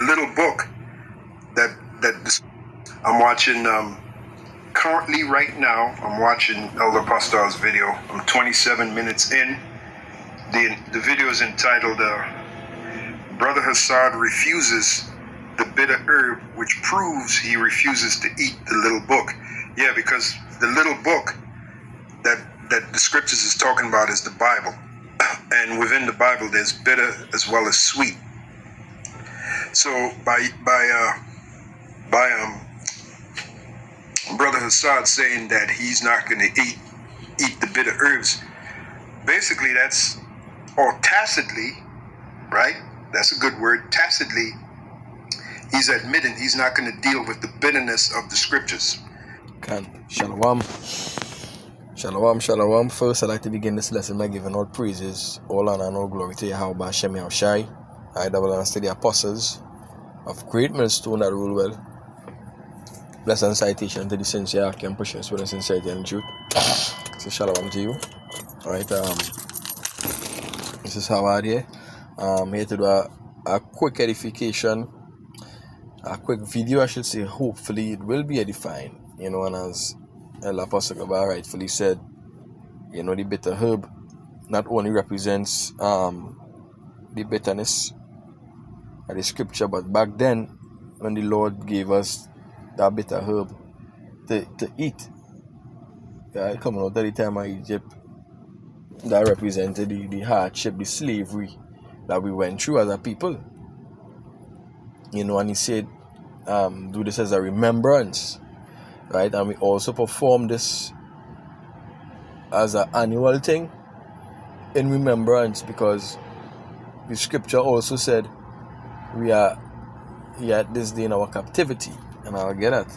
little book that I'm watching. Currently, right now, I'm watching Elder Pastor's video. I'm 27 minutes in. The video is entitled "Brother Hassad Refuses the Bitter Herb, which proves he refuses to eat the little book." Yeah, because the little book that the scriptures is talking about is the Bible, and within the Bible there's bitter as well as sweet. So by Brother Hassad saying that he's not going to eat the bitter herbs, basically that's, or tacitly, right? That's a good word. Tacitly, he's admitting he's not going to deal with the bitterness of the scriptures. Shalom. Shalom. First, I'd like to begin this lesson by giving all praises, all honor, and all glory to H.O.B, H.O.B. I double honor to the apostles of great millstone that rule well. Blessed citation to the sincere and pushing with the sincerity and truth. So shalom to you. Alright, this is Howard here. Here to do a quick edification, a quick video, I should say. Hopefully it will be edifying, and as El Apostle Gaba rightfully said, the bitter herb not only represents the bitterness of the scripture, but back then when the Lord gave us that bitter herb to eat, coming out of the time of Egypt, that represented the hardship, the slavery that we went through as a people. And he said, do this as a remembrance, right? And we also perform this as an annual thing in remembrance, because the scripture also said we are at this day in our captivity, and I'll get at.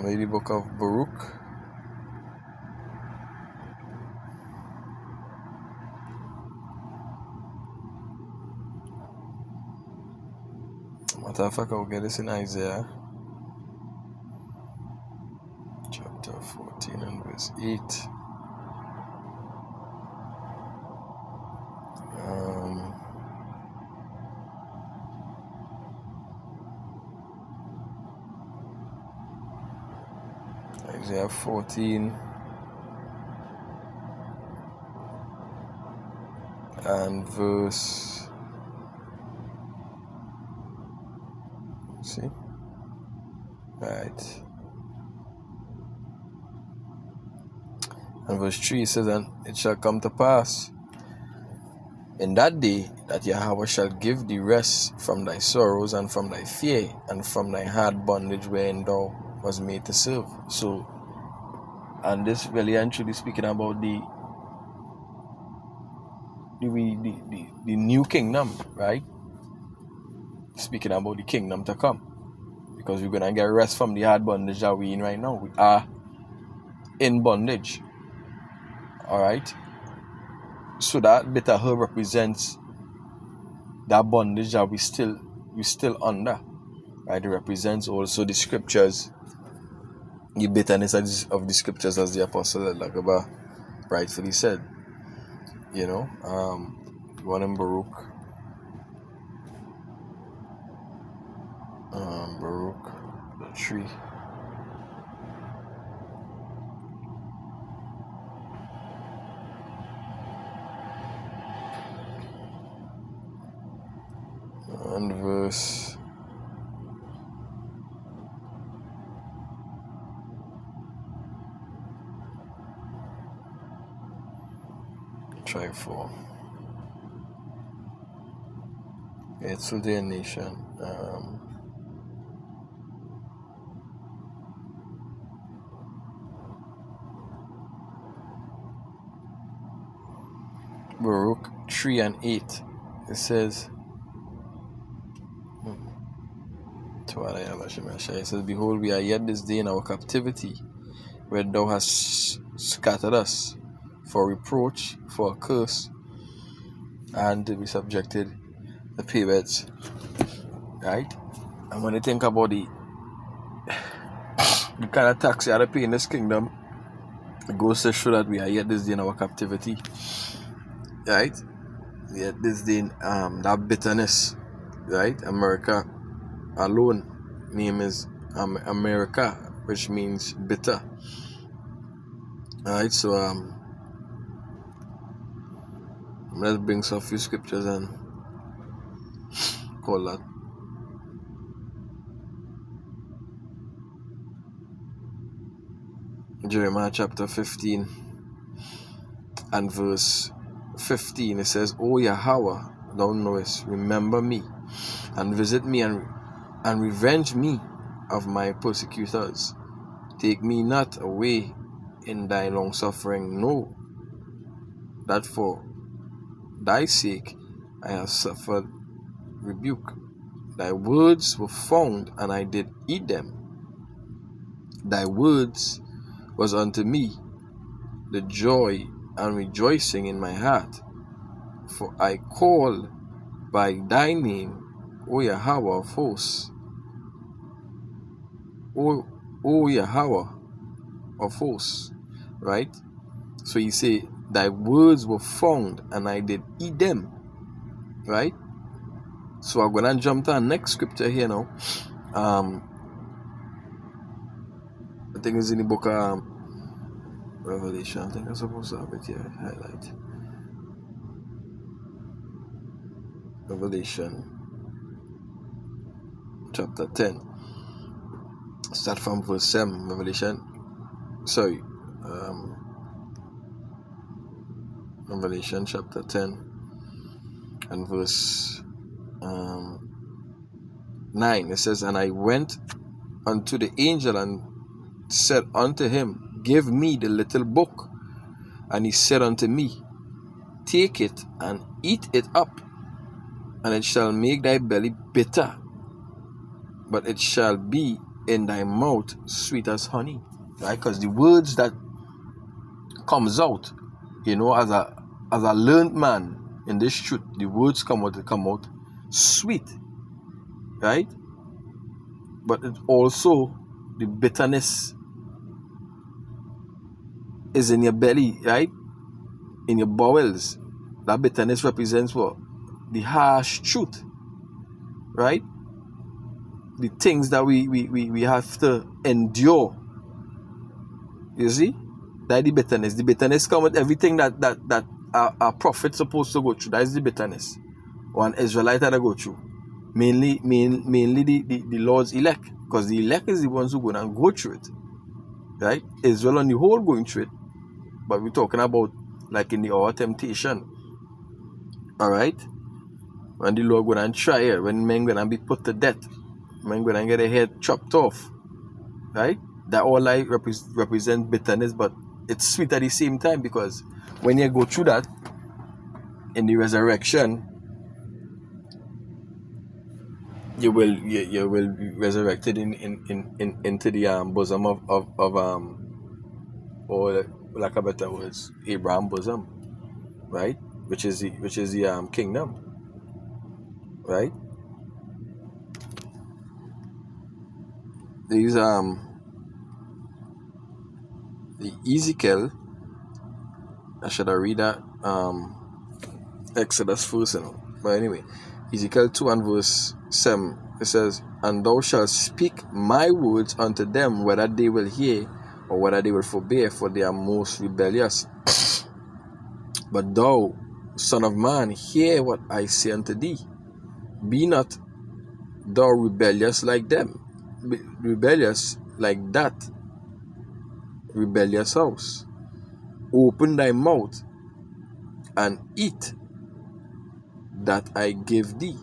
In the book of Baruch, matter of fact, I'll get this in Isaiah chapter 14 and verse 8. Isaiah 14 and verse, see, right, and verse 3 says, "And it shall come to pass in that day that Yahweh shall give thee rest from thy sorrows and from thy fear and from thy hard bondage wherein thou was made to serve." So, and this really and truly speaking about the new kingdom, right? Speaking about the kingdom to come, because we're gonna get rest from the hard bondage that we're in right now. We are in bondage. Alright? So that bitter herb represents that bondage that we still under. Right? It represents also the scriptures, the bitterness of the scriptures, as the Apostle Lagaba rightfully said. One in Baruch. Baruch the tree. And verse try 4. It's to their nation. Baruch 3 and 8. It says, it says, "Behold, we are yet this day in our captivity, where thou hast scattered us for reproach, for a curse, and to be subjected to paybacks." Right? And when you think about the kind of tax you have to pay in this kingdom, it goes to show that we are yet this day in our captivity. Right? Yeah, this the that bitterness, right? America alone name is America, which means bitter. Alright, so let's bring some few scriptures and call that. Jeremiah chapter 15 and verse 15, it says, O Yahweh, thou knowest, remember me and visit me and revenge me of my persecutors. Take me not away in thy long suffering. Know that for thy sake I have suffered rebuke. Thy words were found, and I did eat them. Thy words was unto me the joy and rejoicing in my heart. For I call by thy name, O Yahweh of hosts. O Yahweh of hosts. Right? So you say, thy words were found, and I did eat them. Right? So I'm gonna jump to the next scripture here now. I think it's in the book of Revelation. I think I'm supposed to have it here. Highlight. Revelation chapter 10. Start from verse 7. Revelation chapter 10 and verse 9. It says, And I went unto the angel and said unto him, Give me the little book. And he said unto me, Take it and eat it up, and it shall make thy belly bitter, but it shall be in thy mouth sweet as honey. Right? Because the words that comes out, as a learned man in this truth, the words come out sweet, right? But it also, the bitterness is in your belly, right? In your bowels. That bitterness represents what? The harsh truth, right? The things that we have to endure. You see? That's the bitterness. The bitterness comes with everything that a prophet supposed to go through. That is the bitterness. One Israelite had to go through. Mainly the Lord's elect. Because the elect is the ones who go through it. Right? Israel on the whole going through it. But we're talking about like in the hour temptation. Alright? When the Lord going to try it, when men going to be put to death, men going to get their head chopped off. Right? That all like represent bitterness, but it's sweet at the same time, because when you go through that in the resurrection, you will be resurrected into the bosom of or like a better words, Abraham bosom, right? Which is the kingdom, right? These the Ezekiel, I should have read that Exodus first, but anyway, Ezekiel 2 and verse 7, it says, And thou shalt speak my words unto them, whether they will hear or whether they will forbear, for they are most rebellious. But thou, son of man, hear what I say unto thee. Be not thou rebellious like them, rebellious like that rebellious house. Open thy mouth and eat that I give thee.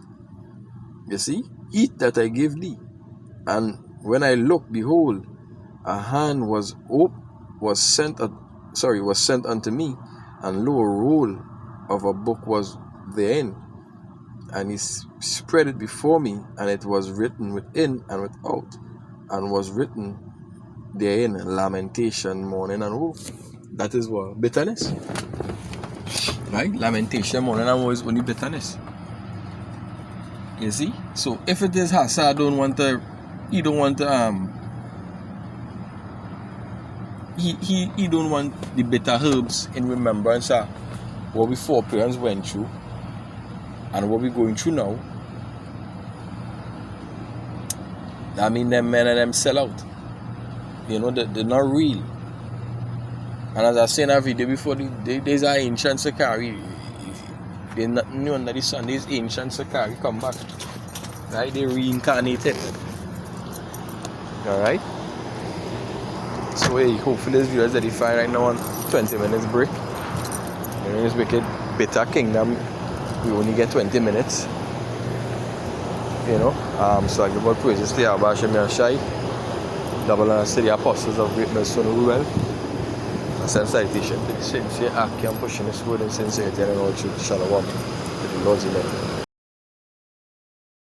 You see? Eat that I give thee. And when I looked, behold, a hand was sent unto me, and lo, a roll of a book was therein. And he spread it before me, and it was written within and without, and was written therein lamentation, mourning, and woe. That is what? Bitterness. Right? Lamentation, mourning, and woe is only bitterness. You see? So if it is Hassa, he don't want the bitter herbs in remembrance of what we foreparents went through. And what we're going through now, I mean, them men and them sell out. You know, they're not real. And as I said in a video before, there's an ancient Sakari. There's nothing new under the sun. These ancient Sakari come back. Right? They reincarnated. Alright? So hey, hopefully this video is edified right now on 20 minutes break. You know, this wicked bitter kingdom, we only get 20 minutes. You know, so I give all praises to Yahweh Hashem Yashai, double honors to the apostles of great Nelson Ruel. A send citation to the sincere act and pushing this word in sincerity and in all truth. Shalom to the Lord's elect.